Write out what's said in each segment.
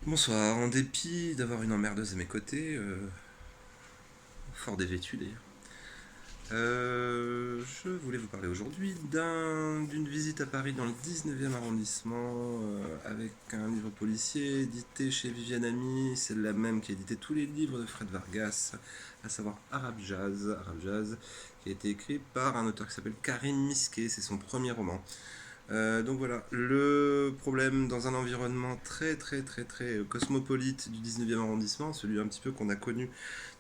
Bonsoir, en dépit d'avoir une emmerdeuse à mes côtés, fort dévêtue d'ailleurs, je voulais vous parler aujourd'hui d'une visite à Paris dans le 19e arrondissement avec un livre policier édité chez Viviane Ami, c'est la même qui a édité tous les livres de Fred Vargas, à savoir Arabe Jazz, qui a été écrit par un auteur qui s'appelle Karim Misquet, c'est son premier roman. Donc voilà, le problème dans un environnement très cosmopolite du 19e arrondissement, celui un petit peu qu'on a connu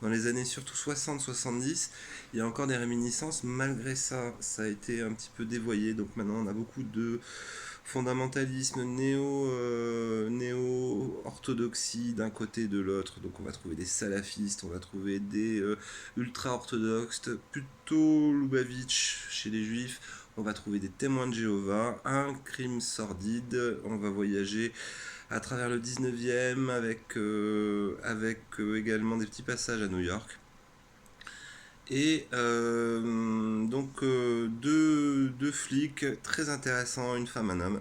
dans les années surtout 60-70, il y a encore des réminiscences. Malgré ça, ça a été un petit peu dévoyé. Donc maintenant, on a beaucoup de fondamentalisme néo-orthodoxie d'un côté et de l'autre. Donc on va trouver des salafistes, on va trouver des ultra-orthodoxes, plutôt Lubavitch chez les juifs. On va trouver des témoins de Jéhovah, un crime sordide, on va voyager à travers le 19e avec également des petits passages à New York. Et deux flics très intéressants, une femme, un homme,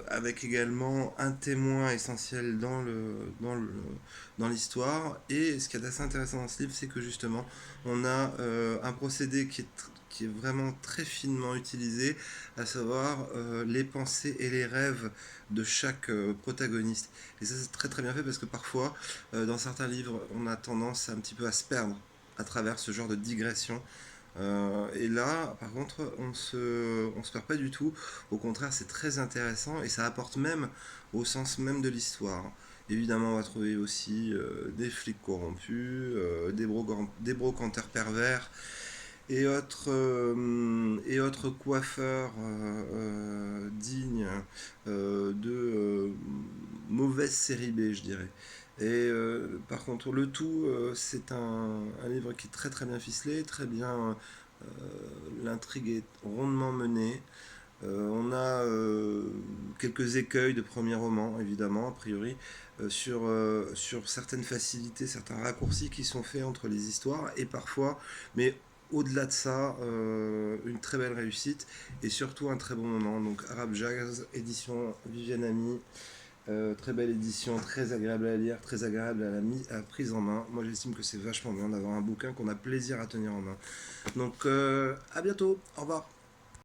avec également un témoin essentiel dans l'histoire. Et ce qui est assez intéressant dans ce livre, c'est que justement, on a un procédé qui est vraiment très finement utilisé, à savoir les pensées et les rêves de chaque protagoniste. Et ça, c'est très bien fait parce que parfois, dans certains livres, on a tendance un petit peu à se perdre à travers ce genre de digression. Et là, par contre, on se perd pas du tout. Au contraire, c'est très intéressant et ça apporte même au sens même de l'histoire. Évidemment, on va trouver aussi des flics corrompus, des brocanteurs pervers et autres coiffeurs dignes de mauvaise série B, je dirais. Et par contre, le tout, c'est un livre qui est très bien ficelé, très bien. euh, L'intrigue est rondement menée. On a quelques écueils de premier roman, évidemment, a priori, sur certaines facilités, certains raccourcis qui sont faits entre les histoires, et parfois, mais au-delà de ça, une très belle réussite, et surtout un très bon moment. Donc Arabe Jazz, édition Viviane Ami, très belle édition, très agréable à lire, très agréable à la prise en main. Moi j'estime que c'est vachement bien d'avoir un bouquin qu'on a plaisir à tenir en main. Donc à bientôt, au revoir.